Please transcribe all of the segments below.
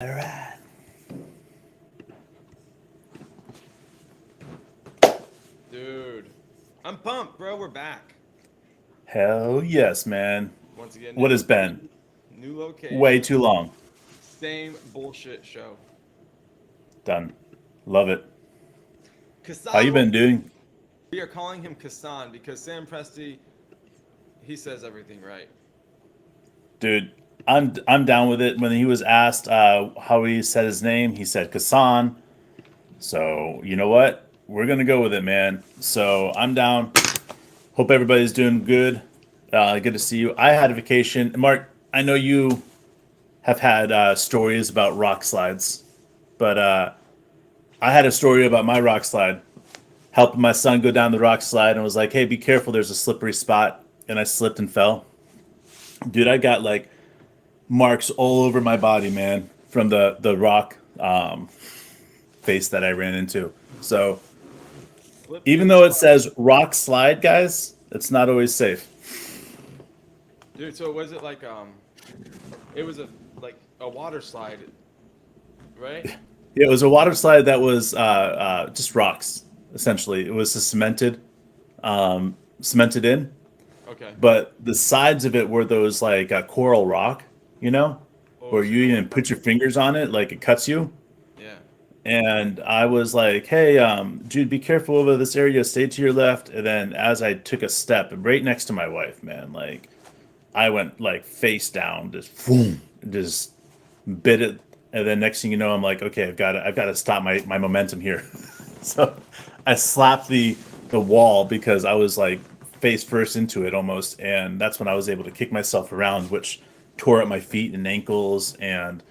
All right. Dude, I'm pumped, bro. We're back. Hell yes, man. Once again, What has been? new Way location, too long. same bullshit show. Done. Love it. How you Cason, been doing? we are calling him Cason because Sam Presti, he says everything right. Dude, I'm down with it. When he was asked how he said his name, he said Kasan. So, you know what? We're going to go with it, man. So, I'm down. Hope everybody's doing good. Good to see you. I had a vacation. Mark, I know you have had stories about rock slides, but I had a story about my rock slide. Helping my son go down the rock slide and was like, "Hey, be careful. There's a slippery spot." And I slipped and fell. Dude, I got like marks all over my body, man, from the rock face that I ran into. So Flip even and though it slide. says rock slide, guys, it's not always safe. Dude, so was it like it was a water slide, right? Yeah, it was a water slide that was just rocks. Essentially, it was a cemented in, Okay. but the sides of it were those like coral rock, you know, Oh, where so you you don't even want put your fingers on it, like it cuts you. Yeah. And I was like, "Hey, Jude, be careful over this area. Stay to your left." And then as I took a step, right next to my wife, man, like I went like face down, just boom, just bit it. And then next thing you know, I'm like, "Okay, I've got to stop my momentum here." So I slapped the wall because I was like face first into it almost, and that's when I was able to kick myself around, which tore up my feet and ankles, and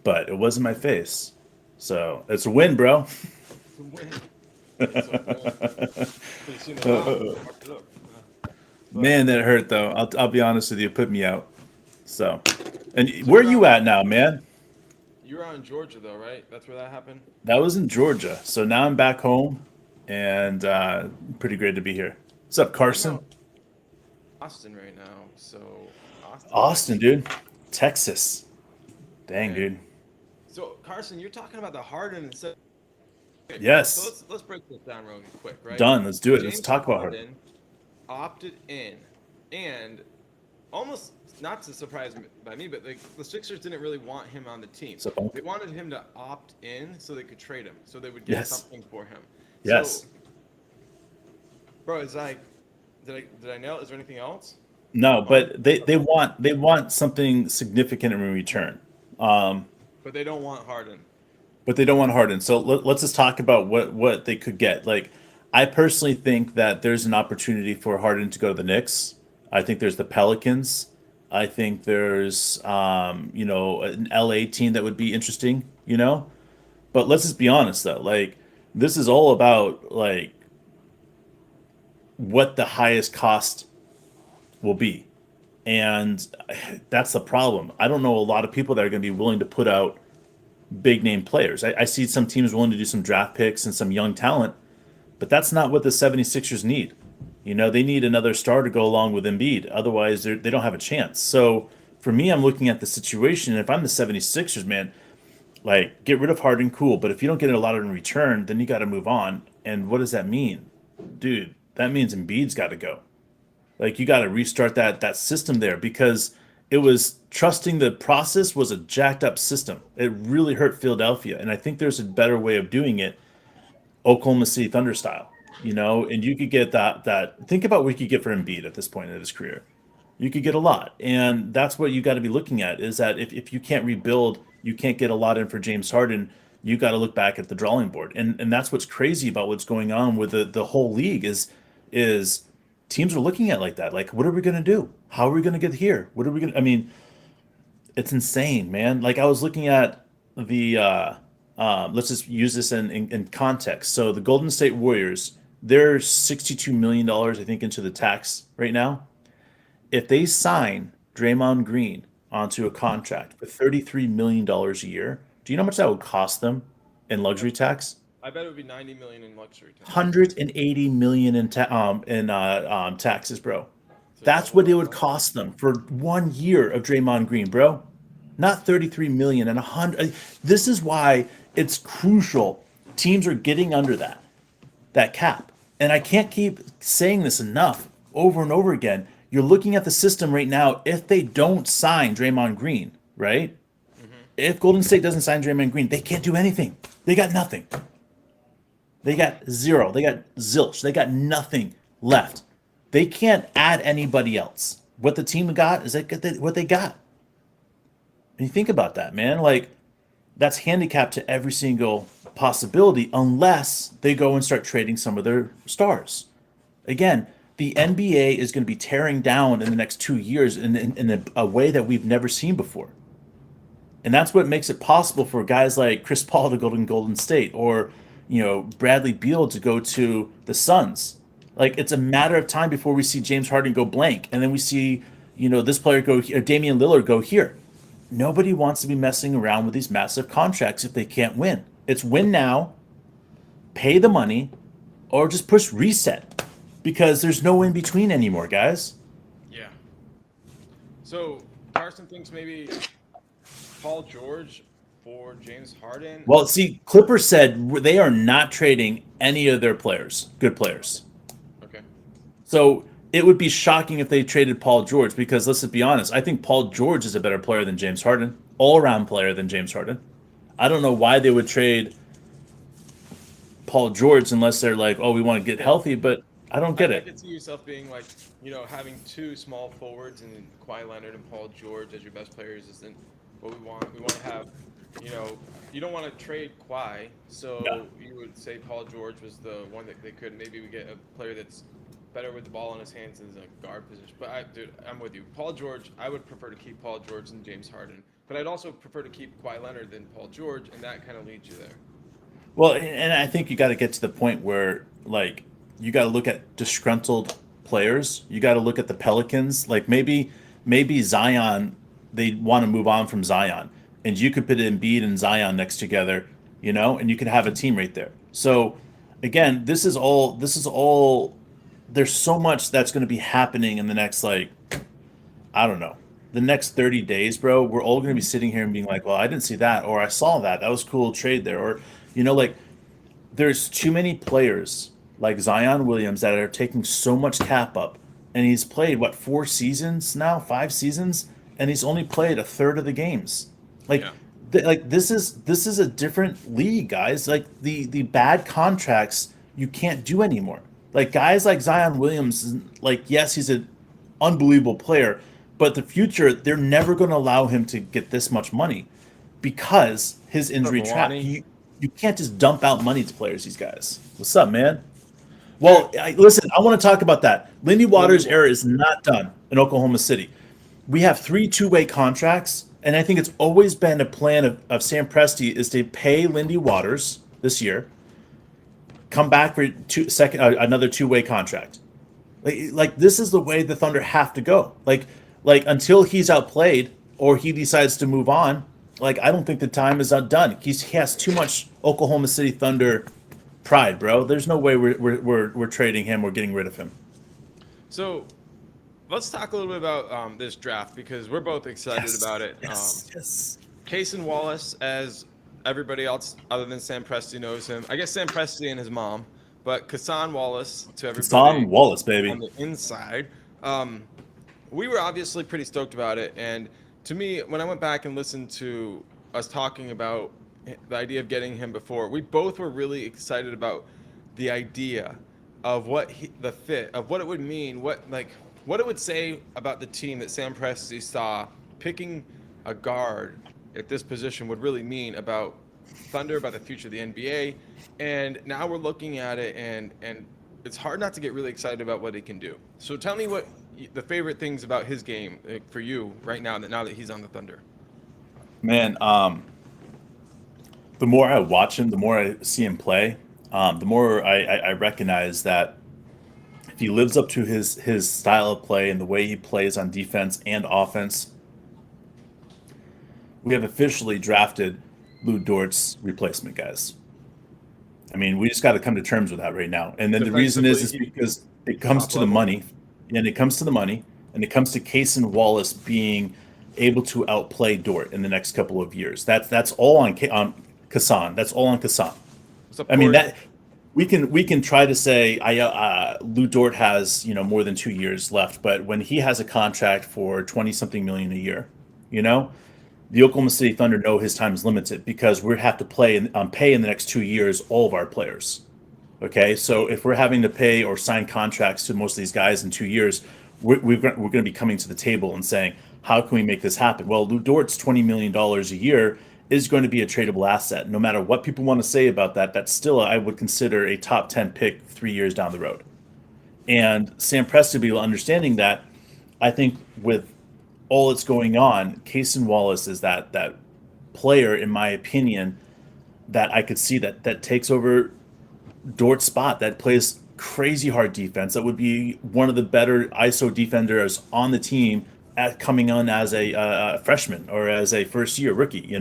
but it wasn't my face. So it's a win, bro. It's a win. It's a win. You seen the rock. Look. But Man, that hurt though. I'll be honest with you, it put me out. So, and so where you're you out at now, man? you're out in Georgia though, right? That's where that happened. That was in Georgia. So now I'm back home, and pretty great to be here. What's up, I'm Carson? out Austin right now. So Austin, Austin, Texas. dude. Texas. Dang, Man. dude. So Carson, you're talking about the Harden and so okay, so Yes. let's break this down real quick, right? Done. Let's do it. Let's James talk about her. Harden opted in, and almost not to surprise by me, but like the Sixers didn't really want him on the team. What's up, Unc? They wanted him to opt in so they could trade him, so they would get Yes. something for him. So, Yes. bro, it's like, did I nail it? Is there anything else? No, On, but they want something significant in return. Um, but they don't want Harden. but they don't want Harden. So let's just talk about what they could get. Like, I personally think that there's an opportunity for Harden to go to the Knicks. I think there's the Pelicans. I think there's an LA team that would be interesting. But let's just be honest though. Like, this is all about like what the highest cost will be. And that's the problem. I don't know a lot of people that are going to be willing to put out big name players. I see some teams willing to do some draft picks and some young talent, but that's not what the 76ers need. They need another star to go along with Embiid. Otherwise, they don't have a chance. So for me, I'm looking at the situation. And if I'm the 76ers, man, like get rid of Harden, cool. But if you don't get a lot in return, then you got to move on. And what does that mean? Dude, that means Embiid's got to go. Like you got to restart that system there because it was trusting the process was a jacked up system. It really hurt Philadelphia, and I think there's a better way of doing it, Oklahoma City Thunder style. And you could get that. Think about what you could get for Embiid at this point in his career. You could get a lot, and that's what you got to be looking at. Is that if you can't rebuild, you can't get a lot in for James Harden. You got to look back at the drawing board, and that's what's crazy about what's going on with the whole league is teams are looking at it like that. Like, what are we going to do? How are we going to get here? What are we going to, I mean, it's insane, man. Like, I was looking at the, let's just use this in context. So, the Golden State Warriors, they're $62 million, dollars, I think, into the tax right now. If they sign Draymond Green onto a contract for $33 million a year, do you know how much that would cost them in I, luxury tax? I bet it would be 90 million in luxury tax. 180 million in taxes, bro. So That's double what it that, would huh? cost them for 1 year of Draymond Green, bro. not 33 million and 100. This is why it's crucial. Teams are getting under that cap. And I can't keep saying this enough over and over again. You're looking at the system right now. If they don't sign Draymond Green, right? If Golden State doesn't sign Draymond Green, they can't do anything. They got nothing. They got zero. They got zilch. They got nothing left. They can't add anybody else. What the team got is what they got. And you think about that, man. Like, that's handicapped to every single possibility unless they go and start trading some of their stars. Again, the NBA is going to be tearing down in the next 2 years in a way that we've never seen before. And that's what makes it possible for guys like Chris Paul to go to Golden State or, Bradley Beal to go to the Suns. Like, it's a matter of time before we see James Harden go blank. And then we see, this player go here, Damian Lillard go here. Nobody wants to be messing around with these massive contracts if they can't win. It's win now, pay the money, or just push reset because there's no in between anymore, guys. Yeah. So Carson thinks maybe Paul George for James Harden. Well, see, Clippers said they are not trading any of their players, good players. Okay. So it would be shocking if they traded Paul George because let's be honest, I think Paul George is a better player than James Harden, all-around player than James Harden. I don't know why they would trade Paul George unless they're like, oh, we want to get healthy, but I don't get it. I could see yourself being like, having two small forwards and Kawhi Leonard and Paul George as your best players isn't what we want. We want to have, you don't want to trade Kawhi, so you would say Paul George was the one that they could. Maybe we get a player that's better with the ball in his hands in a guard position. But I'm with you. Paul George, I would prefer to keep Paul George than James Harden. But I'd also prefer to keep Kawhi Leonard than Paul George, and that kind of leads you there. Well, and I think you got to get to the point where, like, you got to look at disgruntled players. You got to look at the Pelicans. Like, maybe Zion, they want to move on from Zion. And you could put Embiid and Zion next together, and you could have a team right there. So, again, this is all, there's so much that's going to be happening in the next, I don't know, the next 30 days, bro. We're all going to be sitting here and being like, well, I didn't see that, or I saw that. That was a cool trade there. Or, there's too many players like Zion Williams that are taking so much cap up. And he's played, 4 seasons now, 5 seasons? And he's only played a third of the games. This is a different league, guys. Like, the bad contracts you can't do anymore. Like, guys like Zion Williams, yes, he's an unbelievable player, but the future, they're never going to allow him to get this much money because his injury trap. You can't just dump out money to players, these guys. What's up, man? Well, listen, I want to talk about that. Lindy Waters' era is not done in Oklahoma City. We have 3 two-way contracts, and I think it's always been a plan of Sam Presti is to pay Lindy Waters this year, come back for another two-way contract. Like this is the way the Thunder have to go. Like until he's outplayed or he decides to move on. I don't think the time is done. He has too much Oklahoma City Thunder pride, bro. There's no way we're trading him or getting rid of him. So let's talk a little bit about this draft because we're both excited about it. Yes. Cason Wallace, as everybody else other than Sam Presti knows him. I guess Sam Presti and his mom, but Cason Wallace to everybody. Cason Wallace, baby. On the inside. We were obviously pretty stoked about it, and to me, when I went back and listened to us talking about the idea of getting him before, we both were really excited about the idea of the fit, of what it would mean, what it would say about the team that Sam Presti saw picking a guard at this position would really mean about Thunder, about the future of the NBA. And now we're looking at it, and it's hard not to get really excited about what he can do. So tell me what the favorite things about his game for you right now that he's on the Thunder. Man, the more I watch him, the more I see him play, the more I recognize that if he lives up to his style of play and the way he plays on defense and offense, we have officially drafted Lou Dort's replacement, guys. I mean, we just got to come to terms with that right now. And then the reason is because it comes to the money, and it comes to Cason Wallace being able to outplay Dort in the next couple of years. That's all on Cason. That's all on Cason. What's up, I mean Corey? that we can try to say Lou Dort has more than 2 years left, but when he has a contract for 20 something million a year, you know, the Oklahoma City Thunder know his time is limited because we have to pay in the next 2 years all of our players. Okay, so if we're having to pay or sign contracts to most of these guys in 2 years, we're going to be coming to the table and saying, how can we make this happen? Well, Lou Dort's $20 million a year is going to be a tradable asset. No matter what people want to say about that, that's still, I would consider, a top 10 pick 3 years down the road. And Sam Prestable understanding that, I think with all that's going on, Cason Wallace is that player, in my opinion, that I could see that takes over Dort's spot, that plays crazy hard defense, that would be one of the better ISO defenders on the team at coming on as a freshman or as a first year rookie.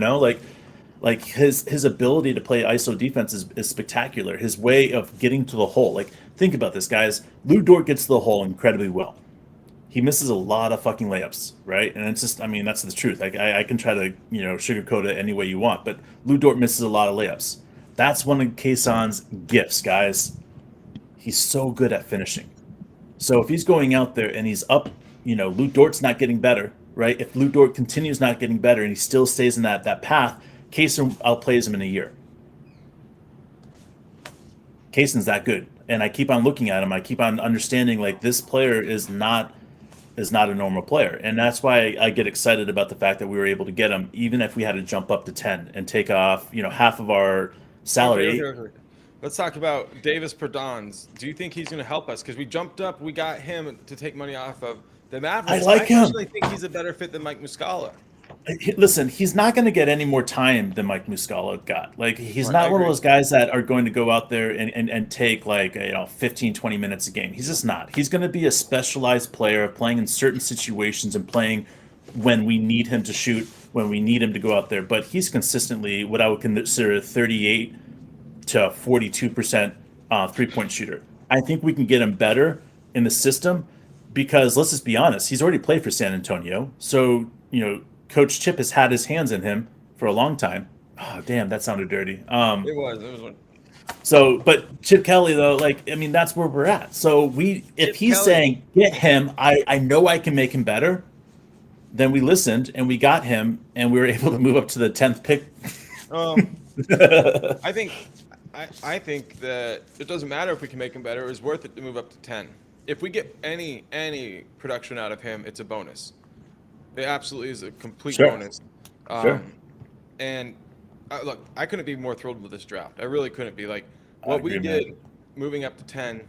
Like his ability to play ISO defense is spectacular. His way of getting to the hole, like, think about this, guys. Lou Dort gets to the hole incredibly well. He misses a lot of fucking layups, right? And it's just, I mean, that's the truth. Like, I can try to sugarcoat it any way you want, but Lou Dort misses a lot of layups. That's one of Cason's gifts, guys. He's so good at finishing. So if he's going out there and he's up, Lou Dort's not getting better, right? If Lou Dort continues not getting better and he still stays in that path, Cason outplays him in a year. Cason's that good. And I keep on looking at him. I keep on understanding, like, this player is not a normal player. And that's why I get excited about the fact that we were able to get him, even if we had to jump up to 10 and take off, half of our salary. Okay. Let's talk about Davis Perdons. Do you think he's going to help us? Because we jumped up, we got him to take money off of the Mavericks. I like him. I actually think he's a better fit than Mike Muscala. Listen, he's not going to get any more time than Mike Muscala got. Like, he's not one of those guys that are going to go out there and take, like, 15, 20 minutes a game. He's just not. He's going to be a specialized player, playing in certain situations and playing when we need him to shoot, when we need him to go out there. But he's consistently what I would consider 38 to 42% three-point shooter. I think we can get him better in the system because, let's just be honest, he's already played for San Antonio. So, Coach Chip has had his hands in him for a long time. Oh, damn, that sounded dirty. It was one. So, but Chip Kelly, though, like, I mean, that's where we're at. So if he's saying, get him, I know I can make him better, then we listened and we got him and we were able to move up to the 10th pick. I think that it doesn't matter if we can make him better. It was worth it to move up to 10. If we get any production out of him, it's a bonus. It absolutely is a complete bonus. Sure. And look, I couldn't be more thrilled with this draft. I really couldn't be. Like, what we did moving up to 10,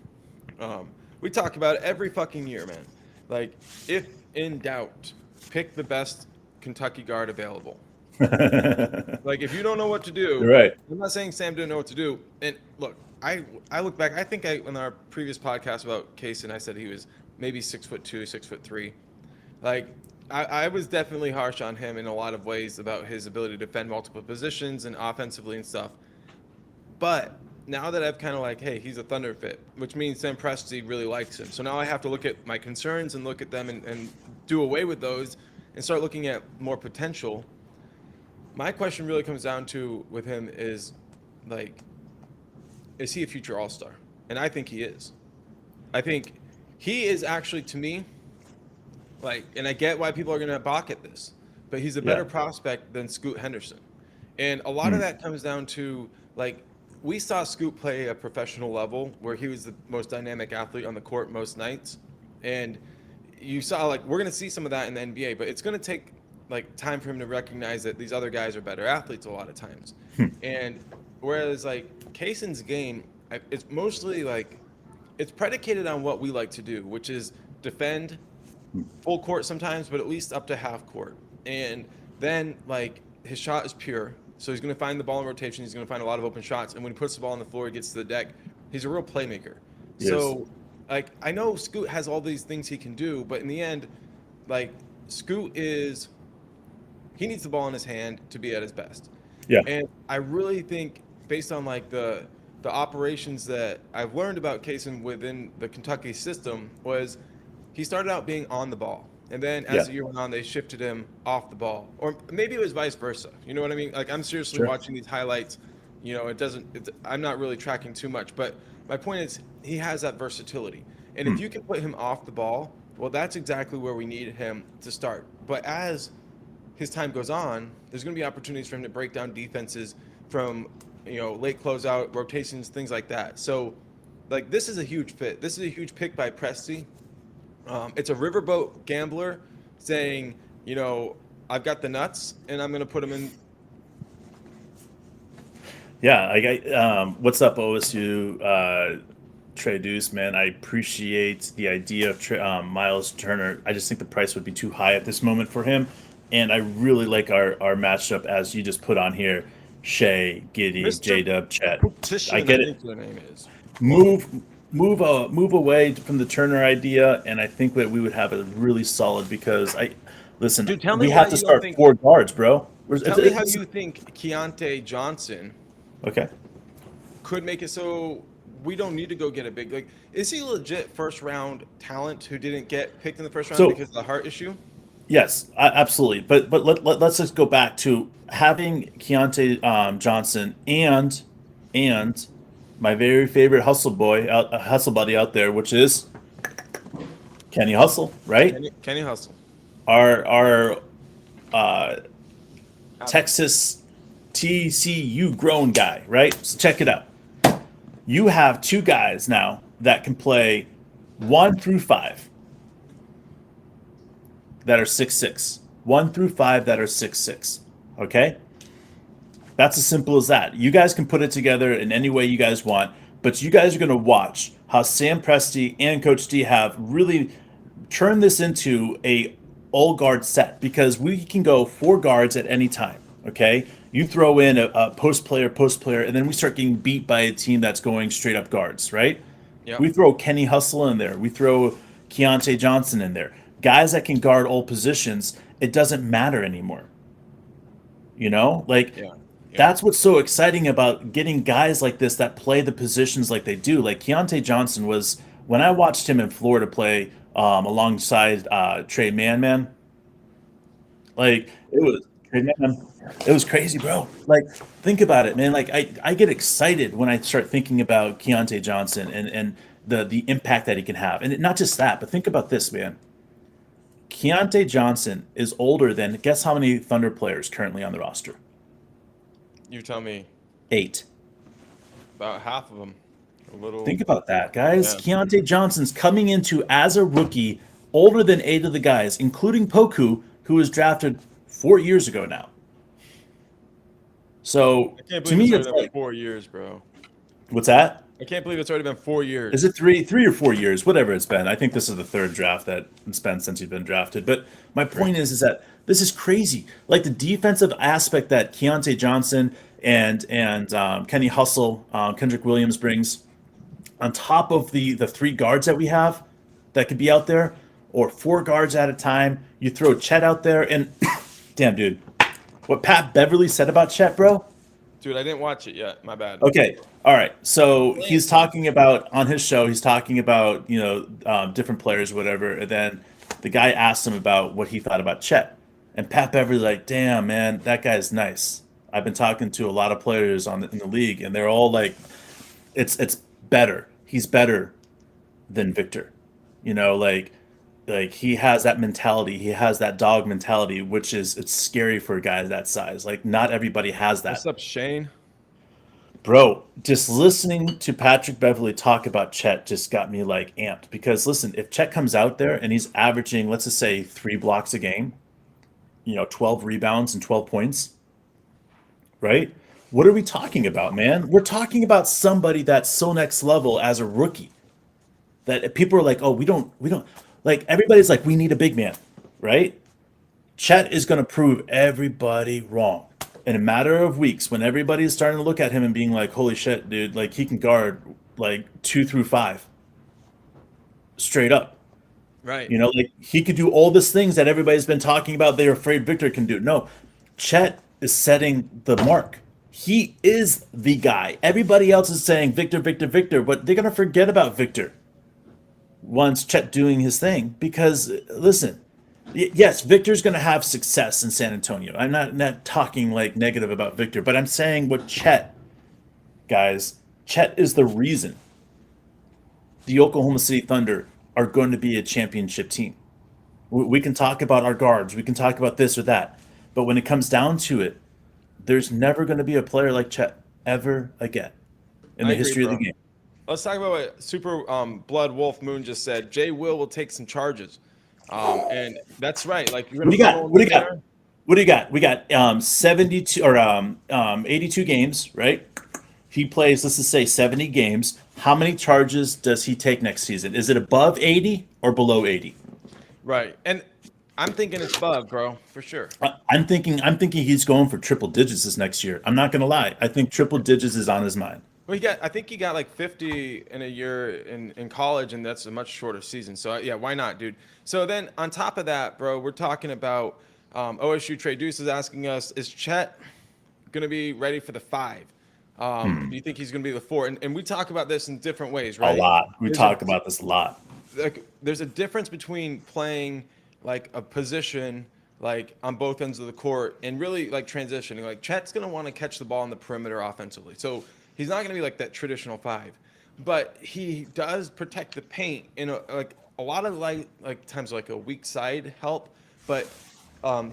we talk about it every fucking year, man. Like, if in doubt, pick the best Kentucky guard available. Like, if you don't know what to do, you're right. I'm not saying Sam didn't know what to do. And look, I look back. I think in our previous podcast about Cason, I said he was maybe 6'2", 6'3". Like, I was definitely harsh on him in a lot of ways about his ability to defend multiple positions and offensively and stuff. But now that I've kind of like, hey, he's a Thunder fit, which means Sam Presti really likes him. So now I have to look at my concerns and look at them and do away with those and start looking at more potential. My question really comes down to with him is, like, is he a future All-Star? And I think he is. I think he is actually, to me, like, and I get why people are going to balk at this, but he's a better prospect than Scoot Henderson. And a lot of that comes down to, like, we saw Scoot play a professional level where he was the most dynamic athlete on the court most nights. And you saw, like, we're going to see some of that in the NBA, but it's going to take, like, time for him to recognize that these other guys are better athletes a lot of times. And whereas, like, Cason's game, it's mostly, like, it's predicated on what we like to do, which is defend full court sometimes, but at least up to half court. And then, like, his shot is pure. So he's going to find the ball in rotation. He's going to find a lot of open shots. And when he puts the ball on the floor, he gets to the deck. He's a real playmaker. Yes. So, like, I know Scoot has all these things he can do, but in the end, like, Scoot is, he needs the ball in his hand to be at his best. Yeah. And I really think, based on, like, the operations that I've learned about Cason within the Kentucky system, was he started out being on the ball. And then Yeah, as the year went on, they shifted him off the ball, or maybe it was vice versa. You know what I mean? Like I'm seriously sure. watching these highlights. You know, I'm not really tracking too much, but my point is he has that versatility. And Hmm. if you can put him off the ball, well, that's exactly where we need him to start. But as his time goes on, there's going to be opportunities for him to break down defenses from, late closeout rotations, things like that. So, like this is a huge fit. This is a huge pick by Presti. It's a riverboat gambler saying, I've got the nuts and I'm going to put them in. Yeah, what's up, OSU? Trey Deuce, man. I appreciate the idea of Miles Turner. I just think the price would be too high at this moment for him. And I really like our matchup as you just put on here. Shea, Giddy, Mr. J-Dub, Chet. I Petition, I get it. think your name is. Move move away from the Turner idea, and I think that we would have a really solid because listen, Dude, tell me we why have to you don't start think. four guards, bro. Tell me how you think Keyontae Johnson Okay. could make it so we don't need to go get a big, like, is he legit first round talent who didn't get picked in the first round So because of the heart issue? yes, absolutely. But let's just go back to having Keontae Johnson and my very favorite hustle buddy out there, which is Kenny Hustle, right? Kenny Hustle. Our uh, Texas TCU grown guy, right? So check it out. You have two guys now that can play 1 through 5 that are 6'6". 1 through 5 that are 6'6". Okay? That's as simple as that. You guys can put it together in any way you guys want, but you guys are going to watch how Sam Presti and Coach D have really turned this into a all guard set because we can go 4 guards at any time. Okay, you throw in a post player, and then we start getting beat by a team that's going straight up guards. Right? Yep. We throw Kenny Hustle in there. We throw Keontae Johnson in there. Guys that can guard all positions. It doesn't matter anymore. Like Yeah. Yeah. that's what's so exciting about getting guys like this that play the positions like they do. Like Keontae Johnson was when I watched him in Florida play alongside Trey Man. Like it was Trey Man. It was crazy, bro. Like think about it, man. Like I get excited when I start thinking about Keontae Johnson and the impact that he can have, and not just that, but think about this, man. Keontae Johnson is older than guess how many Thunder players currently on the roster? You tell me. 8. About half of them. A little. Think about that, guys. Yeah. Keontae Johnson's coming into as a rookie, older than 8 of the guys, including Poku, who was drafted 4 years ago now. So I can't to believe me, it's it's already been like, 4 years, bro. what's that? I can't believe it's already been 4 years. Is it three or 4 years? Whatever it's been. I think this is the third draft that it's been since he's been drafted. But my point is that this is crazy. Like the defensive aspect that Keontae Johnson and Kenny Hustle, Kendrick Williams brings, on top of the 3 guards that we have that could be out there, or 4 guards at a time. You throw Chet out there, and damn, dude, what Pat Beverly said about Chet, bro. Dude, I didn't watch it yet. My bad. Okay, all right. So he's talking about on his show. He's talking about different players, whatever. And then the guy asked him about what he thought about Chet, and Pat Beverly's like, "Damn, man, that guy's nice. I've been talking to a lot of players in the league, and they're all like, it's better. He's better than Victor. Like he has that mentality. He has that dog mentality, which it's scary for a guy that size. Like not everybody has that. What's up, Shane? Bro, just listening to Patrick Beverly talk about Chet just got me like amped because listen, if Chet comes out there and he's averaging, let's just say 3 blocks a game, 12 rebounds and 12 points, right? What are we talking about, man? We're talking about somebody that's so next level as a rookie that people are like, oh, we don't like everybody's like, we need a big man, right? Chet is going to prove everybody wrong in a matter of weeks when everybody's starting to look at him and being like, holy shit, dude, like he can guard like 2 through 5 straight up. Right. Like he could do all these things that everybody's been talking about they're afraid Victor can do. No, Chet is setting the mark. He is the guy. Everybody else is saying Victor, Victor, Victor, but they're going to forget about Victor once Chet doing his thing because listen, Yes, Victor's going to have success in San Antonio. I'm not talking like negative about Victor, but I'm saying what Chet, guys, Chet is the reason the Oklahoma City Thunder are going to be a championship team. We can talk about our guards, we can talk about this or that, but when it comes down to it, there's never going to be a player like Chet ever again in I the agree, history of the bro. game. Let's talk about what Super Blood Wolf Moon just said. Jay will take some charges, and that's right. Like you're What gonna do you funnel got? him What do in you got? there. What do you got? We got 72 or 82 games, right? He plays, let's just say 70 games. How many charges does he take next season? Is it above 80 or below 80? Right, and I'm thinking it's above, bro, for sure. I'm thinking he's going for triple digits this next year. I'm not gonna lie. I think triple digits is on his mind. Well, I think he got like 50 in a year in college, and that's a much shorter season. So yeah, why not, dude? So then on top of that, bro, we're talking about OSU Trey Deuce is asking us, is Chet gonna be ready for the five? Do you think he's gonna be the four? And we talk about this in different ways, A right? lot. We There's a talk about this a lot. there's a difference between playing like a position like on both ends of the court and really like transitioning. Like Chet's gonna want to catch the ball on the perimeter offensively, so he's not gonna be like that traditional five, but he does protect the paint in like a lot of like times like a weak side help, but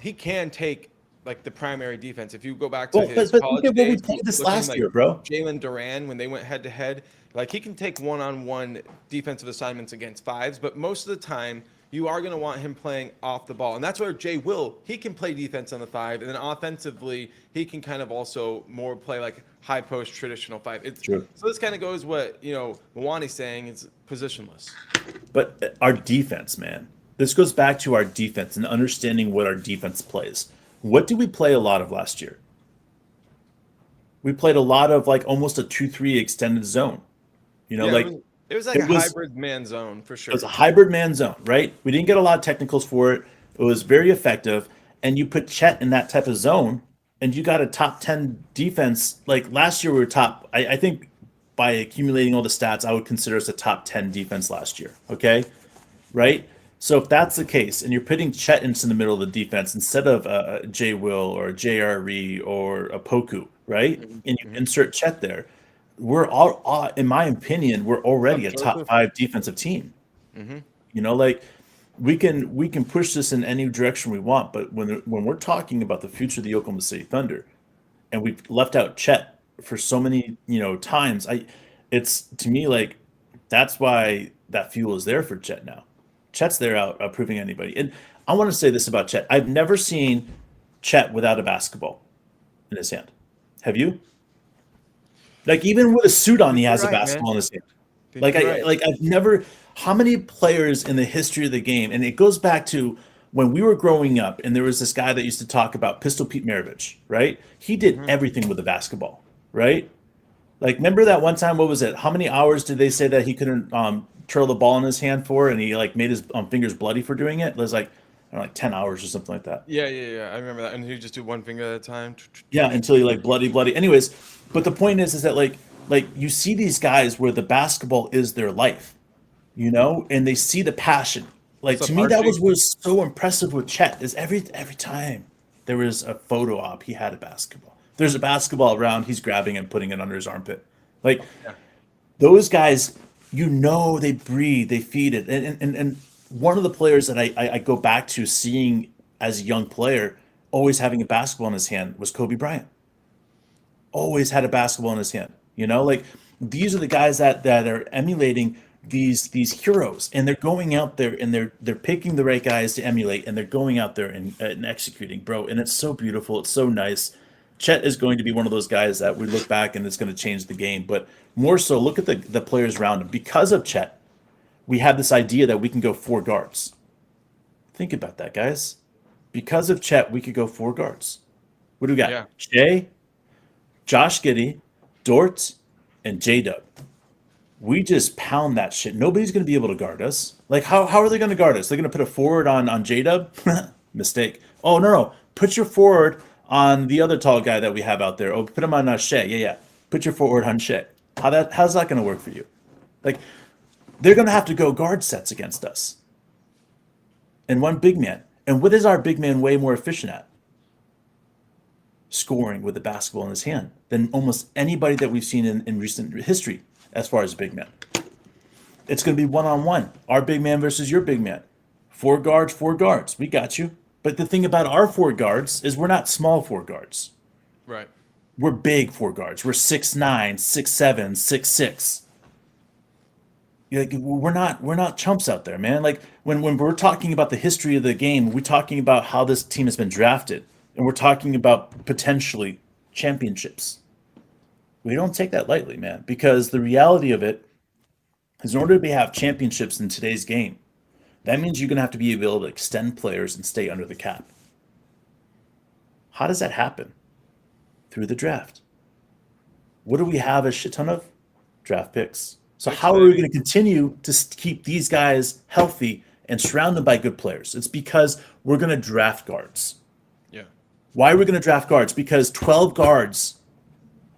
he can take like the primary defense. If you go back to Well, his but look college at what we days, played this looking last like year, bro. Jalen Duran when they went head to head, like he can take one-on-one defensive assignments against fives, but most of the time you are going to want him playing off the ball, and that's where Jay will. He can play defense on the five, and then offensively he can kind of also more play like high post traditional five. It's True. so this kind of goes what Mwani's saying. It's positionless. But our defense, man. This goes back to our defense and understanding what our defense plays. What did we play a lot of last year? We played a lot of like almost a 2-3 extended zone. Yeah, Like it was like a it was hybrid man zone for it was sure. a hybrid man zone, right? We didn't get a lot of technicals for it. It was very effective. And you put Chet in that type of zone, and you got a top 10 defense. Like last year, we were top. I think by accumulating all the stats, I would consider us a top 10 defense last year. Okay. Right. So if that's the case, and you're putting Chet into the middle of the defense instead of a J. Will or a JRE or a Poku, right? And you insert Chet there, we're all, in my opinion, we're already a top Joseph. 5 defensive team. Like we can push this in any direction we want, but when we're talking about the future of the Oklahoma City Thunder, and we've left out Chet for so many times, it's to me like that's why that fuel is there for Chet now. Chet's there out proving anybody, and I want to say this about Chet: I've never seen Chet without a basketball in his hand. Have you? Like even with a suit on, he You're has a right, man. basketball in his hand. Think you're right. I've never. How many players in the history of the game, and it goes back to when we were growing up, and there was this guy that used to talk about Pistol Pete Maravich, right? He did everything with a basketball, right? Like, remember that one time? What was it? How many hours did they say that he couldn't twirl the ball in his hand for, and he like made his fingers bloody for doing it? It was like, I don't know, like 10 hours or something like that. Yeah. I remember that. And he just do one finger at a time. Yeah, until he like bloody. Anyways, but the point is that like you see these guys where the basketball is their life, and they see the passion. Like What's to up, me, that Archie? was so impressive with Chet. Is every time there was a photo op, he had a basketball. There's a basketball around, he's grabbing and putting it under his armpit. Like Yeah. those guys, they breathe, they feed it. And one of the players that I go back to seeing as a young player, always having a basketball in his hand was Kobe Bryant. Always had a basketball in his hand. Like these are the guys that are emulating these heroes, and they're going out there and they're picking the right guys to emulate, and they're going out there and executing, bro. And it's so beautiful. It's so nice. Chet is going to be one of those guys that we look back and it's going to change the game. But more so, look at the players around him. Because of Chet, we have this idea that we can go 4 guards. Think about that, guys. Because of Chet, we could go 4 guards. What do we got? Yeah. Jay, Josh Giddey, Dort, and J-Dub. We just pound that shit. Nobody's going to be able to guard us. Like, how are they going to guard us? They're going to put a forward on J-Dub? Mistake. Oh, no. Put your forward on the other tall guy that we have out there. Oh, put him on Shea. Yeah. Put your forward on Shea. How's that going to work for you? Like, they're going to have to go guard sets against us. And one big man. And what is our big man way more efficient at? Scoring with the basketball in his hand than almost anybody that we've seen in recent history as far as big men. It's going to be one-on-one. Our big man versus your big man. Four guards, four guards. We got you. But the thing about our four guards is we're not small four guards. Right. We're big four guards. We're 6'9", 6'7", 6'6". Like, we're not chumps out there, man. Like when we're talking about the history of the game, we're talking about how this team has been drafted, and we're talking about potentially championships. We don't take that lightly, man, because the reality of it is in order to have championships in today's game, that means you're going to have to be able to extend players and stay under the cap. How does that happen? Through the draft. What do we have a shit ton of? Draft picks. So how are we going to continue to keep these guys healthy and surround them by good players? It's because we're going to draft guards. Yeah. Why are we going to draft guards? Because 12 guards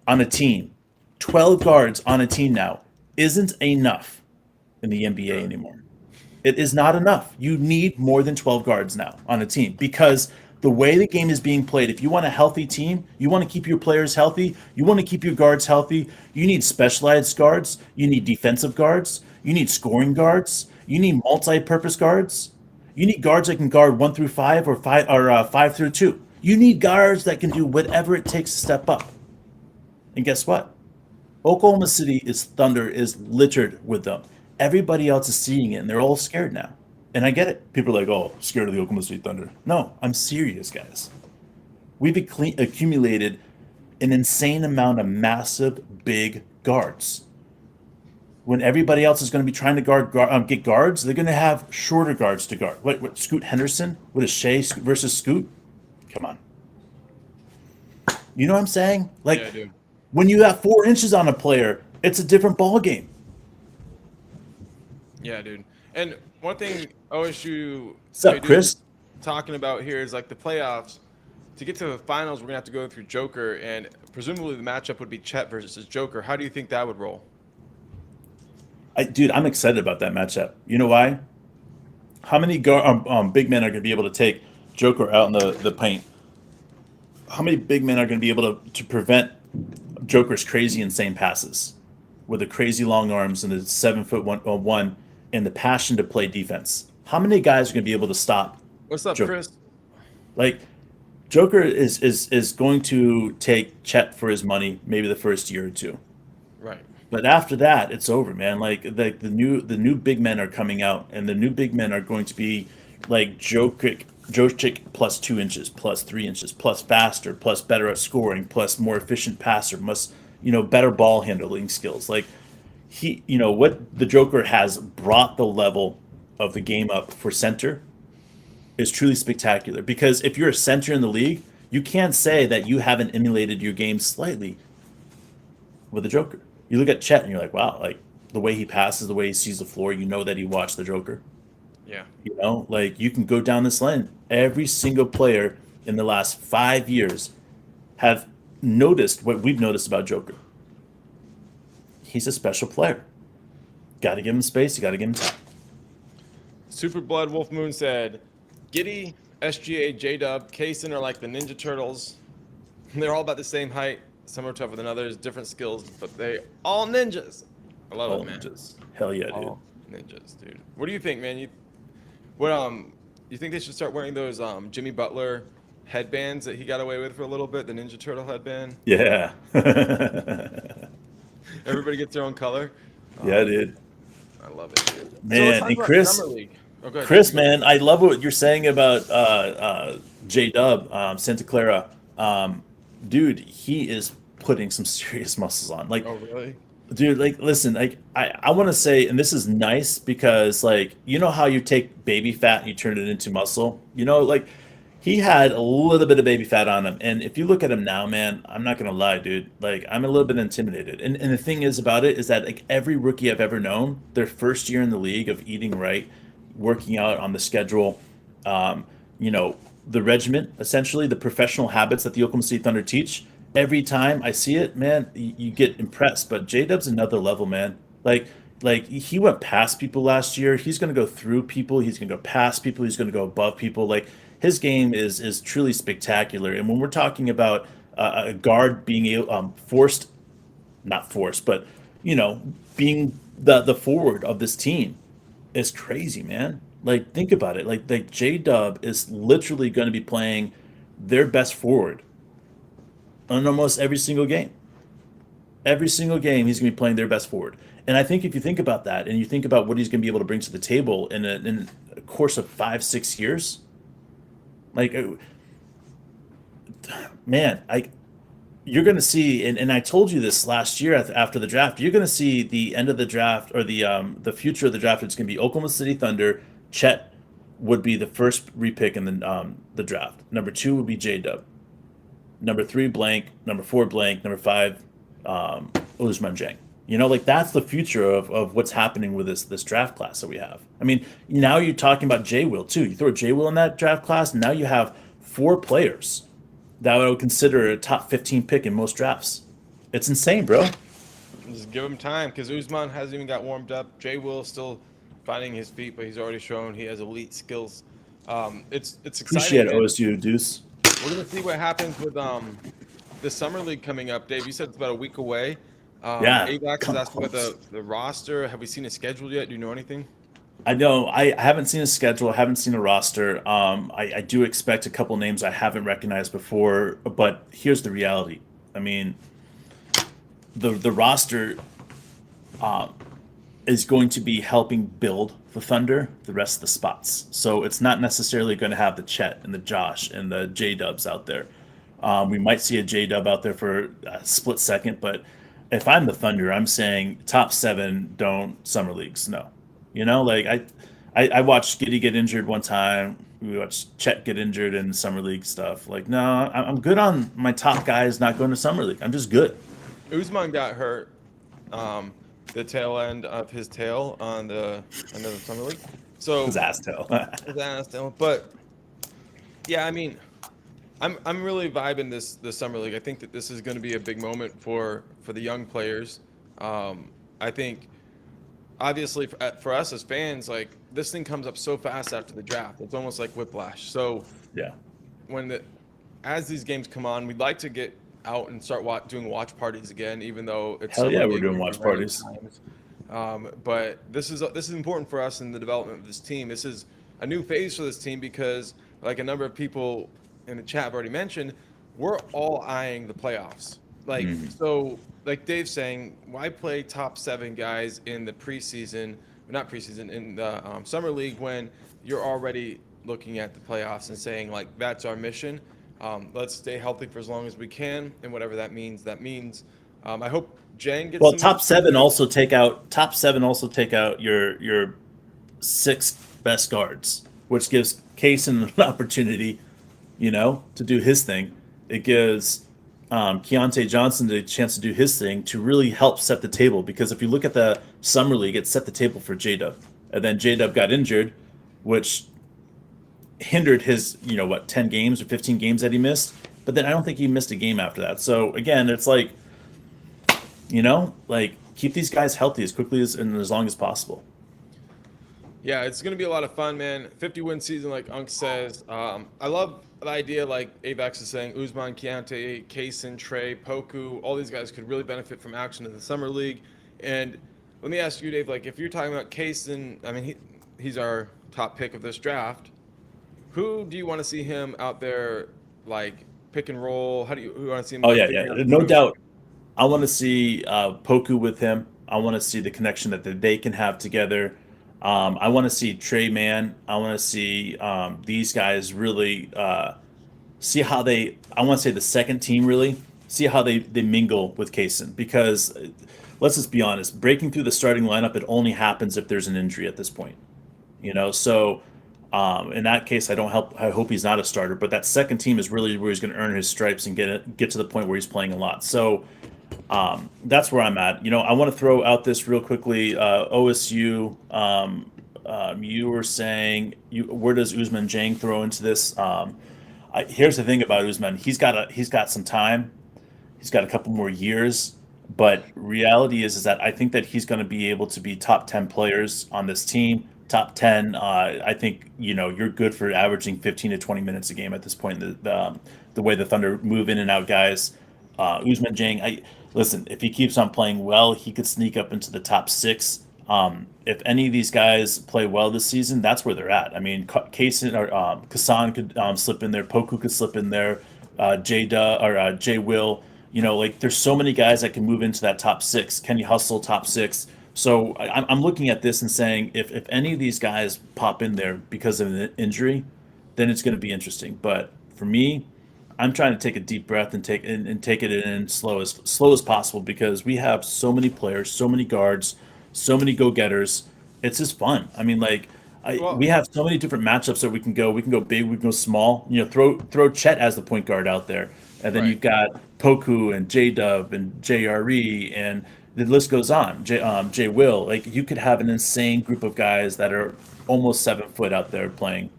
on a team, 12 guards on a team now isn't enough in the NBA anymore. It is not enough. You need more than 12 guards now on a team because the way the game is being played, if you want a healthy team, you want to keep your players healthy, you want to keep your guards healthy, you need specialized guards, you need defensive guards, you need scoring guards, you need multi-purpose guards, you need guards that can guard 1 through 5 or 5 through 2. You need guards that can do whatever it takes to step up. And guess what? Oklahoma City Thunder is littered with them. Everybody else is seeing it, and they're all scared now. And I get it. People are like, oh, scared of the Oklahoma City Thunder. No, I'm serious, guys. We've accumulated an insane amount of massive, big guards. When everybody else is going to be trying to get guards, they're going to have shorter guards to guard. What Scoot Henderson? What is Shea versus Scoot? Come on. You know what I'm saying? Like, Yeah, dude. When you have 4 inches on a player, it's a different ball game. Yeah, dude. And one thing OSU What's up, Chris? talking about here is like the playoffs. To get to the finals, we're gonna have to go through Joker, and presumably the matchup would be Chet versus Joker. How do you think that would roll? Dude, I'm excited about that matchup. You know why? How many big men are going to be able to take Joker out in the paint? How many big men are going to be able to prevent Joker's crazy, insane passes with the crazy long arms and the 7'1" and the passion to play defense? How many guys are going to be able to stop? What's up, Joker? Chris? Like, Joker is going to take Chet for his money, maybe the first year or two. Right. But after that, it's over, man. Like the new big men are coming out, and the new big men are going to be like Joe Chick plus 2 inches, plus 3 inches, plus faster, plus better at scoring, plus more efficient passer, plus better ball handling skills. Like what the Joker has brought the level of the game up for center is truly spectacular. Because if you're a center in the league, you can't say that you haven't emulated your game slightly with the Joker. You look at Chet and you're like, wow, like the way he passes, the way he sees the floor, you know that he watched the Joker. Yeah. Like you can go down this line. Every single player in the last 5 years have noticed what we've noticed about Joker. He's a special player. Got to give him space. You got to give him time. Super Blood Wolf Moon said, Giddy, SGA, J-Dub, Cason are like the Ninja Turtles. They're all about the same height. Some are tougher than others, different skills, but they all ninjas. I love it, man. Ninjas. Hell yeah, all ninjas, dude. What do you think, man? You think they should start wearing those Jimmy Butler headbands that he got away with for a little bit, the Ninja Turtle headband? Yeah. Everybody gets their own color. Yeah, dude. I love it, dude. Man, so and Chris, Chris, man, I love what you're saying about J-Dub, Santa Clara. Dude, he is putting some serious muscles on. Like, oh, really? Dude, like, listen, like, I want to say, and this is nice because, like, you know how you take baby fat and you turn it into muscle? Like, he had a little bit of baby fat on him. And if you look at him now, man, I'm not going to lie, dude. Like, I'm a little bit intimidated. And the thing is about it is that, like, every rookie I've ever known, their first year in the league of eating right, working out on the schedule, the regiment, essentially, the professional habits that the Oklahoma City Thunder teach, every time I see it, man, you get impressed. But J-Dub's another level, man. Like Like he went past people last year. He's going to go through people. He's going to go past people. He's going to go above people. Like his game is truly spectacular. And when we're talking about a guard being forced, not forced, but being the forward of this team is crazy, man. Like think about it. Like J Dub is literally going to be playing their best forward on almost every single game. Every single game, he's going to be playing their best forward. And I think if you think about that and you think about what he's going to be able to bring to the table in a course of 5-6 years, like, man, you're going to see, and I told you this last year after the draft, you're going to see the end of the draft or the future of the draft. It's going to be Oklahoma City Thunder. Chet would be the first repick in the draft. Number 2 would be J Dub. Number 3 blank. Number 4 blank. Number 5 Ousmane Dieng. Like that's the future of what's happening with this draft class that we have. I mean, now you're talking about J Will too. You throw J Will in that draft class, and now you have 4 players that I would consider a top 15 pick in most drafts. It's insane, bro. Just give him time because Usman hasn't even got warmed up. J Will still finding his feet, but he's already shown he has elite skills. It's exciting. Appreciate OSU, Deuce. We're gonna see what happens with the summer league coming up. Dave, you said it's about a week away. Yeah, AVAX is asking about the roster. Have we seen a schedule yet? Do you know anything? I know I haven't seen a schedule. I haven't seen a roster. I do expect a couple names I haven't recognized before, but here's the reality. I mean, the roster is going to be helping build the Thunder the rest of the spots. So it's not necessarily going to have the Chet and the Josh and the J Dubs out there. We might see a J Dub out there for a split second, but if I'm the Thunder, I'm saying top 7 don't summer leagues. No, like I watched Giddey get injured one time. We watched Chet get injured in summer league stuff. Like, no, I'm good on my top guys not going to summer league. I'm just good. Usman got hurt. The tail end of his tail on the end of the summer league. So his ass tail. his ass tail. But yeah, I mean, I'm really vibing this summer league. I think that this is going to be a big moment for the young players. I think obviously for us as fans, like this thing comes up so fast after the draft. It's almost like whiplash. So yeah, as these games come on, we'd like to get out and start doing watch parties again, even though it's hell yeah, we're doing watch parties. But this is important for us in the development of this team. This is a new phase for this team because, like a number of people in the chat have already mentioned, we're all eyeing the playoffs. Like so, like Dave's saying, why play top 7 guys in the preseason, not preseason, in the summer league when you're already looking at the playoffs and saying like that's our mission. Let's stay healthy for as long as we can, and whatever that means, that means. I hope Jen gets. Well, top 7 also take out your 6 best guards, which gives Cason an opportunity, to do his thing. It gives Keyontae Johnson the chance to do his thing to really help set the table. Because if you look at the summer league, it set the table for J Dub, and then J Dub got injured, which hindered his 10 games or 15 games that he missed, but then I don't think he missed a game after that. So again, it's like keep these guys healthy as quickly and as long as possible. Yeah, it's gonna be a lot of fun, man. 50-win season, like Unk says. I love the idea, like Avax is saying, Usman, Keyontae, Cason, Trey, Poku, all these guys could really benefit from action in the summer league. And let me ask you, Dave, like if you're talking about Cason, I mean he's our top pick of this draft. Who do you want to see him out there, like pick and roll? Who do you want to see him? Oh yeah, no doubt. I want to see Poku with him. I want to see the connection that they can have together. I want to see Trey Man. I want to see these guys really see how they. I want to say the second team really see how they mingle with Cason, because let's just be honest, breaking through the starting lineup, it only happens if there's an injury at this point. So. In that case, I hope he's not a starter, but that second team is really where he's going to earn his stripes and get to the point where he's playing a lot. So that's where I'm at. I want to throw out this real quickly. OSU, you were saying, where does Ousmane Dieng throw into this? Here's the thing about Ousmane. He's got some time. He's got a couple more years. But reality is that I think that he's going to be able to be top 10 players on this team. Top 10. I think you're good for averaging 15 to 20 minutes a game at this point. The way the Thunder move in and out guys, Usman Jang. Listen. If he keeps on playing well, he could sneak up into the top six. If any of these guys play well this season, that's where they're at. I mean, Cason or Kasan could slip in there. Poku could slip in there. Jay Will. Like there's so many guys that can move into that top six. Kenny Hustle, top six. So I'm looking at this and saying if any of these guys pop in there because of an injury, then it's going to be interesting. But for me, I'm trying to take a deep breath and take it in slow as possible because we have so many players, so many guards, so many go getters. It's just fun. I mean, like we Well, have so many different matchups that we can go. We can go big. We can go small. Throw Chet as the point guard out there, and then right. you've got Poku and J Dub and JRE and the list goes on. J Will. Like you could have an insane group of guys that are almost 7 foot out there playing.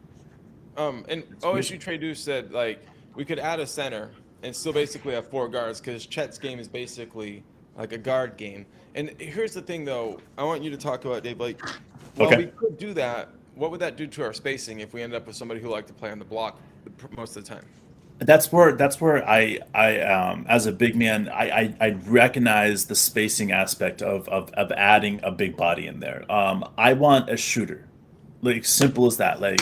And It's crazy. OSU Trey Deuce said like we could add a center and still basically have four guards because Chet's game is basically like a guard game. And here's the thing though, I want you to talk about Dave. Like, while we Okay. could do that, what would that do to our spacing if we ended up with somebody who liked to play on the block most of the time? That's where I as a big man I recognize the spacing aspect of adding a big body in there. I want a shooter, like simple as that. Like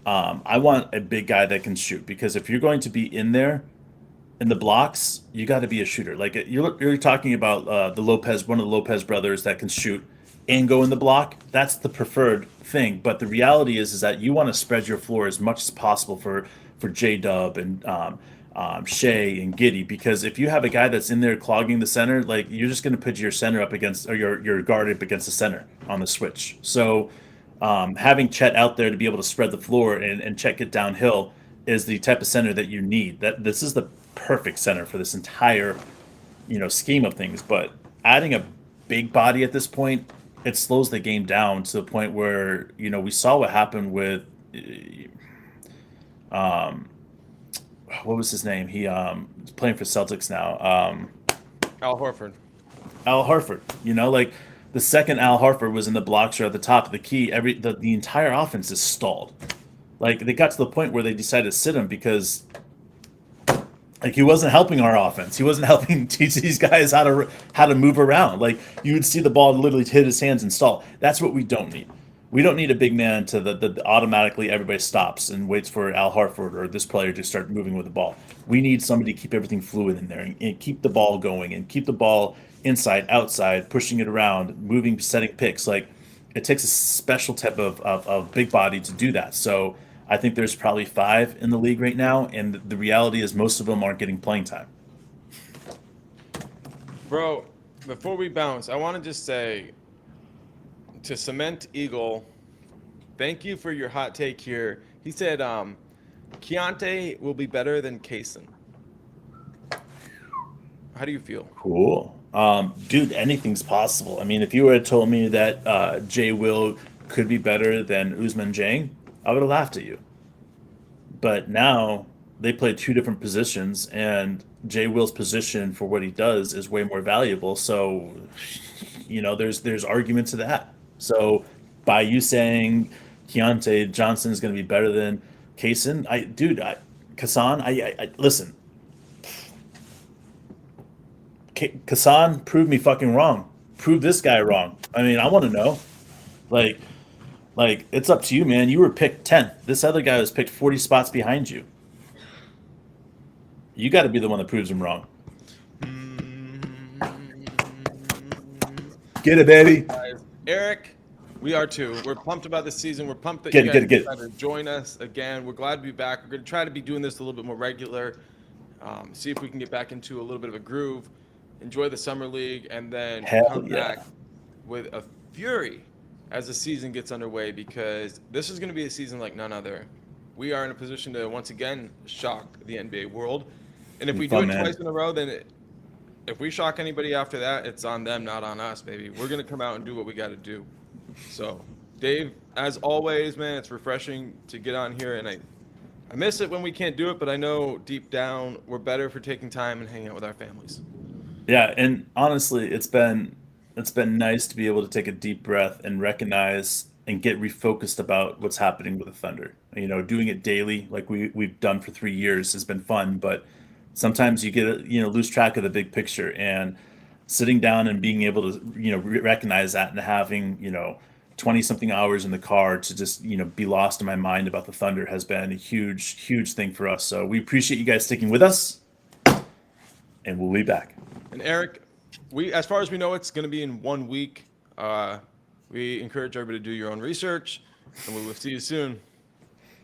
I want a big guy that can shoot because if you're going to be in there in the blocks, you got to be a shooter. Like you're talking about one of the Lopez brothers that can shoot and go in the block. That's the preferred thing. But the reality is that you want to spread your floor as much as possible for J Dub and Shea and Giddy because if you have a guy that's in there clogging the center, like you're just going to put your center up against or your guard up against the center on the switch. So having Chet out there to be able to spread the floor and Chet get downhill is the type of center that you need. That this is the perfect center for this entire scheme of things. But adding a big body at this point, it slows the game down to the point where we saw what happened with um, what was his name? He's playing for Celtics now. Al Horford. Al Harford. Like the second Al Harford was in the blocks or at the top of the key, the entire offense is stalled. Like they got to the point where they decided to sit him because like he wasn't helping our offense. He wasn't helping teach these guys how to move around. Like you would see the ball literally hit his hands and stall. That's what we don't need. We don't need a big man to the automatically everybody stops and waits for Al Hartford or this player to start moving with the ball. We need somebody to keep everything fluid in there and keep the ball going and keep the ball inside, outside, pushing it around, moving, setting picks. Like it takes a special type of big body to do that. So I think there's probably five in the league right now, and the reality is most of them aren't getting playing time. Bro, before we bounce, I want to just say to Cement Eagle, thank you for your hot take here. He said Keyontae will be better than Cason. How do you feel? Cool. Dude, anything's possible. I mean, if you would have told me that Jay Will could be better than Usman Jang, I would have laughed at you. But now they play two different positions, and Jay Will's position for what he does is way more valuable. So, there's argument to that. So, by you saying Keontae Johnson is going to be better than Kason, Kasan, listen, Kasan proved me fucking wrong. Prove this guy wrong. I mean, I want to know. Like, like it's up to you, man. You were picked 10th. This other guy was picked 40 spots behind you. You got to be the one that proves him wrong. Get it, baby. Guys, Eric, we are too. We're pumped about this season. We're pumped that Get you it, guys get it, get it. decided to join us again. We're glad to be back. We're going to try to be doing this a little bit more regular. See if we can get back into a little bit of a groove, enjoy the summer league, and then Hell come yeah. back with a fury as the season gets underway because this is going to be a season like none other. We are in a position to once again shock the NBA world. And if Be we do fun, it man. twice in a row, then if we shock anybody after that, it's on them, not on us, baby. We're going to come out and do what we got to do. So, Dave, as always, man, it's refreshing to get on here. And I miss it when we can't do it, but I know deep down we're better for taking time and hanging out with our families. Yeah, and honestly, it's been nice to be able to take a deep breath and recognize and get refocused about what's happening with the Thunder. Doing it daily like we've done for 3 years has been fun, but sometimes you get lose track of the big picture, and sitting down and being able to recognize that, and having 20 something hours in the car to just be lost in my mind about the Thunder has been a huge thing for us. So we appreciate you guys sticking with us, and we'll be back. And Eric, as far as we know, it's going to be in 1 week. We encourage everybody to do your own research, and we will see you soon.